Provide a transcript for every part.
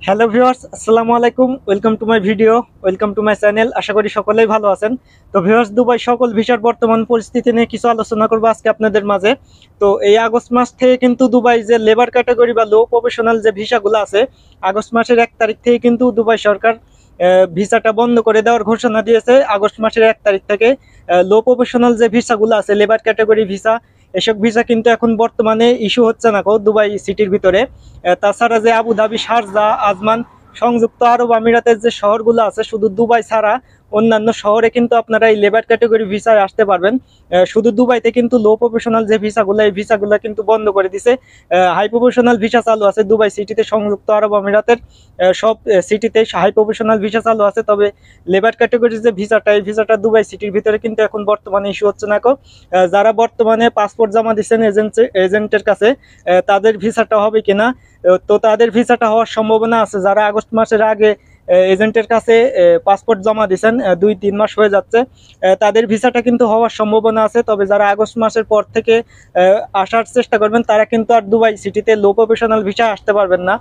Hello viewers, আসসালামু আলাইকুম। Welcome to my video, welcome to my channel. আশা করি সকলেই ভালো আছেন। তো ভিউয়ার্স, দুবাই সকল ভিসার বর্তমান পরিস্থিতি নিয়ে কিছু আলোচনা করবো আজকে আপনাদের মাঝে। তো এই আগস্ট মাস থেকে কিন্তু দুবাই যে লেবার ক্যাটাগরি বা লো প্রফেশনাল যে ভিসাগুলো আছে, আগস্ট মাসের 1 তারিখ থেকে কিন্তু দুবাই সরকার ভিসাটা বন্ধ করে দেওয়ার ঘোষণা দিয়েছে। আগস্ট মাসের 1 তারিখ থেকে লো প্রফেশনাল যে ভিসাগুলো আছে, লেবার ক্যাটাগরি ভিসা, এসব ভিসা কিন্তু এখন বর্তমানে ইস্যু হচ্ছে না দুবাই সিটির ভিতরে। তাছাড়া যে আবুধাবি, শারজাহ, আজমান, সংযুক্ত আরব আমিরাতের যে শহরগুলো আছে, শুধু দুবাই ছাড়া অন্যান্য শহরে কিন্তু আপনারা এই লেবার ক্যাটাগরি ভিসায় আসতে পারবেন। শুধু দুবাইতে কিন্তু লো প্রফেশনাল যে ভিসাগুলো, এই ভিসাগুলো কিন্তু বন্ধ করে দিছে। হাই প্রফেশনাল ভিসা চালু আছে দুবাই সিটিতে, সংযুক্ত আরব আমিরাতের সব সিটিতে হাই প্রফেশনাল ভিসা চালু আছে। তবে লেবার ক্যাটাগরির যে ভিসাটা, এই ভিসাটা দুবাই সিটির ভিতরে কিন্তু এখন বর্তমানে ইস্যু হচ্ছে না। যারা বর্তমানে পাসপোর্ট জমা দিচ্ছেন এজেন্টের কাছে, তাদের ভিসাটা হবে কিনা? তো তাদের ভিসাটা হওয়ার সম্ভাবনা আছে। যারা আগস্ট মাসের আগে এজেন্টের কাছে পাসপোর্ট জমা দিয়েছেন, 2-3 মাস হয়ে যাচ্ছে, তাদের ভিসাটা কিন্তু হওয়ার সম্ভাবনা আছে। তবে যারা আগস্ট মাসের পর থেকে আসার চেষ্টা করবেন, তারা কিন্তু আর দুবাই সিটিতে লো প্রফেশনাল ভিসা আসতে পারবেন না।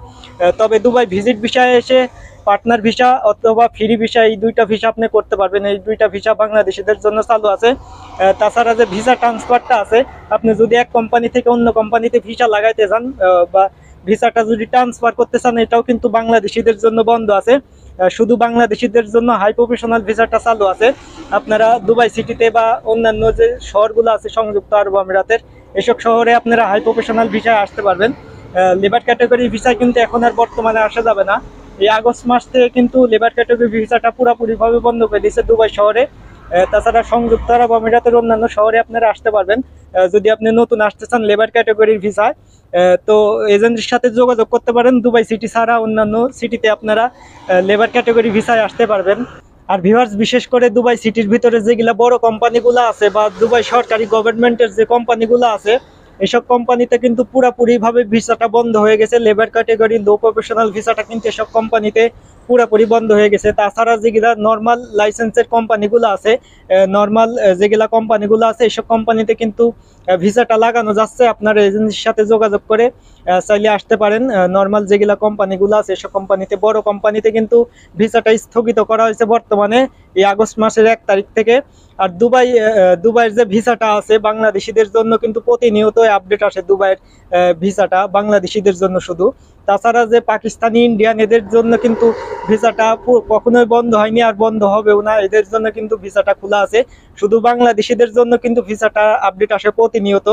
তবে দুবাই ভিজিট ভিসায় এসে পার্টনার ভিসা অথবা ফ্রি ভিসা, এই দুইটা ভিসা আপনি করতে পারবেন। এই দুইটা ভিসা বাংলাদেশিদের জন্য চালু আছে। তাছাড়া যে ভিসা ট্রান্সফারটা আছে, আপনি যদি এক কোম্পানি থেকে অন্য কোম্পানিতে ভিসা লাগাইতে চান বা ভিসাটা যদি ট্রান্সফার করতে চান, এটাও কিন্তু বাংলাদেশিদের জন্য বন্ধ আছে। শুধু বাংলাদেশিদের জন্য হাই প্রফেশনাল ভিসাটা চালু আছে। আপনারা দুবাই সিটিতে বা অন্যান্য যে শহরগুলো আছে সংযুক্ত আরব আমিরাতের, এসব শহরে আপনারা হাই প্রফেশনাল ভিসায় আসতে পারবেন। লেবার ক্যাটাগরি ভিসায় কিন্তু এখন আর বর্তমানে আসা যাবে না। এই আগস্ট মাস থেকে কিন্তু লেবার ক্যাটাগরি ভিসাটা পুরোপুরিভাবে বন্ধ করে দিয়েছে দুবাই শহরে। তাছাড়া সংযুক্ত আরব আমিরাতের অন্যান্য শহরে আপনারা আসতে পারবেন যদি আপনি নতুন আসতে চান লেবার ক্যাটাগরির ভিসায়। তো এজেন্টের সাথে যোগাযোগ করতে পারেন। দুবাই সিটি ছাড়া অন্যান্য সিটিতে আপনারা লেবার ক্যাটাগরি ভিসায় আসতে পারবেন। আর ভিউয়ার্স, বিশেষ করে দুবাই সিটির ভিতরে যেগুলা বড় কোম্পানিগুলো আছে বা দুবাই সরকারি গভর্নমেন্টের যে কোম্পানিগুলো আছে, এসব কোম্পানিতে কিন্তু পুরোপুরিভাবে ভিসাটা বন্ধ হয়ে গেছে। লেবার ক্যাটাগরি লো প্রফেশনাল ভিসাটা কিন্তু এসব কোম্পানিতে পুরোপুরি বন্ধ হয়ে গেছে। তাছাড়া যেগুলা নর্মাল লাইসেন্সের কোম্পানিগুলো আছে, নর্মাল যেগুলা কোম্পানিগুলো আছে, এসব কোম্পানিতে কিন্তু ভিসাটা লাগানো যাচ্ছে। আপনার এজেন্সির সাথে যোগাযোগ করে চাইলে আসতে পারেন। নর্মাল যেগুলা কোম্পানিগুলো আছে, এসব কোম্পানিতে, বড় কোম্পানিতে কিন্তু ভিসাটা স্থগিত করা হয়েছে বর্তমানে এই আগস্ট মাসের 1 তারিখ থেকে। আর দুবাইয়ের যে ভিসাটা আছে বাংলাদেশিদের জন্য কিন্তু প্রতিনিয়ত আপডেট আসে দুবাইয়ের ভিসাটা বাংলাদেশিদের জন্য শুধু। তাছাড়া যে পাকিস্তানি, ইন্ডিয়ান, এদের জন্য কিন্তু ভিসাটা কখনোই বন্ধ হয়নি আর বন্ধ হবেও না। এদের জন্য কিন্তু ভিসাটা খোলা আছে। শুধু বাংলাদেশিদের জন্য কিন্তু ভিসাটা আপডেট আসে প্রতিনিয়ত।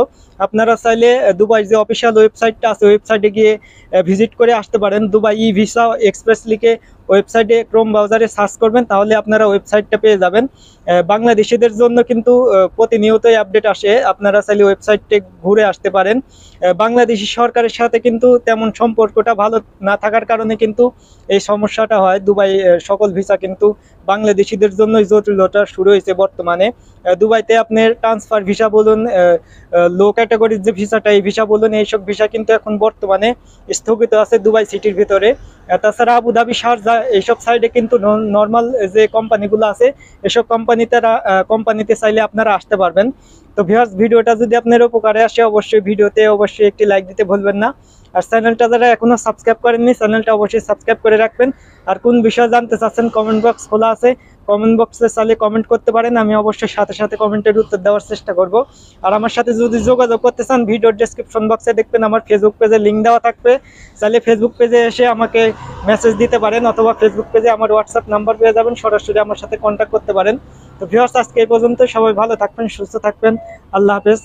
আপনারা চাইলে দুবাই যে অফিসিয়াল ওয়েবসাইটটা আছে, ওয়েবসাইটে গিয়ে ভিজিট করে আসতে পারেন। দুবাই ই ভিসা এক্সপ্রেস লিখে ওয়েবসাইটে ক্রোম ব্রাউজারে সার্চ করবেন, তাহলে আপনারা ওয়েবসাইটটা পেয়ে যাবেন। বাংলাদেশিদের জন্য কিন্তু প্রতিনিয়তই আপডেট আসে। আপনারা চাইলে ওয়েবসাইটে ঘুরে আসতে পারেন। বাংলাদেশি সরকারের সাথে কিন্তু তেমন সম্পর্কটা ভালো না থাকার কারণে কিন্তু এই সমস্যাটা হয়। দুবাই সকল ভিসা কিন্তু বাংলাদেশিদের জন্যই জটিলতা শুরু হয়েছে বর্তমানে। দুবাইতে আপনার ট্রান্সফার ভিসা বলুন, লো ক্যাটাগরির যে ভিসাটা, এই ভিসা বলুন, এইসব ভিসা কিন্তু এখন বর্তমানে স্থগিত আছে দুবাই সিটির ভিতরে। তাছাড়া আবুধাবি, শারজাহ, এইসব সাইডে কিন্তু নর্মাল যে কোম্পানিগুলো আছে, এসব কোম্পানিতে চাইলে আপনারা আসতে পারবেন। তো ভিউয়ার্স, ভিডিওটা যদি আপনার উপকারে আসে, অবশ্যই একটি লাইক দিতে ভুলবেন না। আর চ্যানেলটা যারা এখনো সাবস্ক্রাইব করেননি, চ্যানেলটা অবশ্যই সাবস্ক্রাইব করে রাখবেন। আর কোন বিষয় জানতে চাচ্ছেন, কমেন্ট বক্স খোলা আছে, কমেন্ট বক্সে চাইলে কমেন্ট করতে পারেন। আমি অবশ্যই সাথে সাথে কমেন্টের উত্তর দেওয়ার চেষ্টা করব। আর আমার সাথে যদি যোগাযোগ করতে চান, ভিডিওর ডেসক্রিপশন বক্সে দেখবেন আমার ফেসবুক পেজে লিঙ্ক দেওয়া থাকবে। চাইলে ফেসবুক পেজে এসে আমাকে মেসেজ দিতে পারেন, অথবা ফেসবুক পেজে আমার হোয়াটসঅ্যাপ নাম্বার পেয়ে যাবেন, সরাসরি আমার সাথে কন্ট্যাক্ট করতে পারেন। তো ভিউয়ার্স, আজকে এই পর্যন্ত। সবাই ভালো থাকবেন, সুস্থ থাকবেন। আল্লাহ হাফেজ।